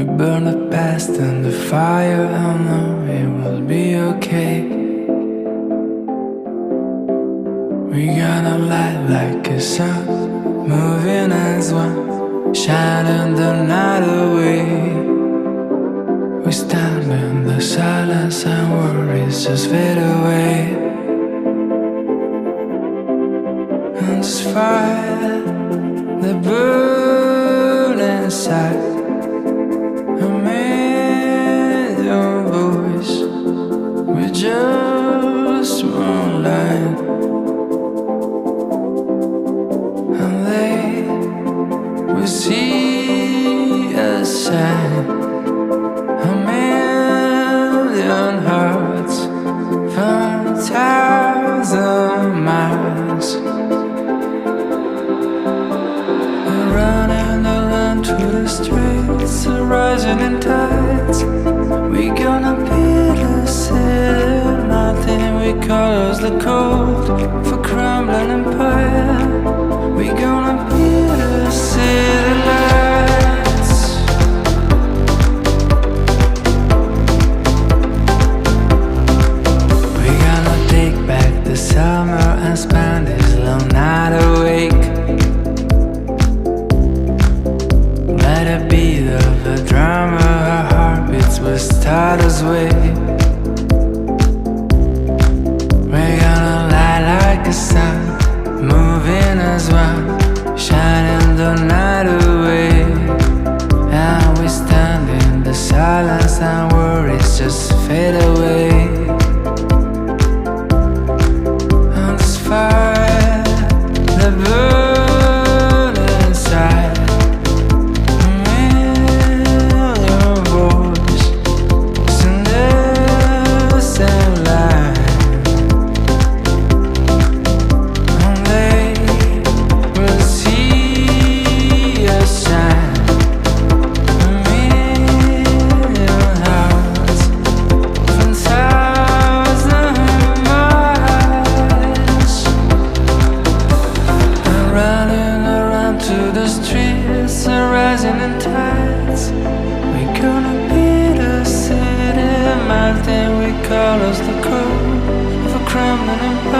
We burn the past and the fire, I know it will be okay. We gonna light like a sun, moving as one, shining the night away. We stand in the silence and worries just fade away. And this fire that burns inside, a million voices with just one line, and they will see us shine. A million hearts from 1,000 miles. We're running around through the streets, rising in tides. We gonna be the city, nothing we cause the cold for crumbling empire. We gonna be the city lights. We gonna take back the summer and spend this long night awake. Let it be the drama, our heartbeats will start us way. We're gonna light like a sun, moving as one, shining the night away. And we stand in the silence and worries just fade away. And this fire that burns inside, a million voices in the same line, and they will see us shine. A million hearts from 1,000 miles. And running around to the streets and rising in tides. We gonna be the city, melting, we call us the cold for crumbling empire.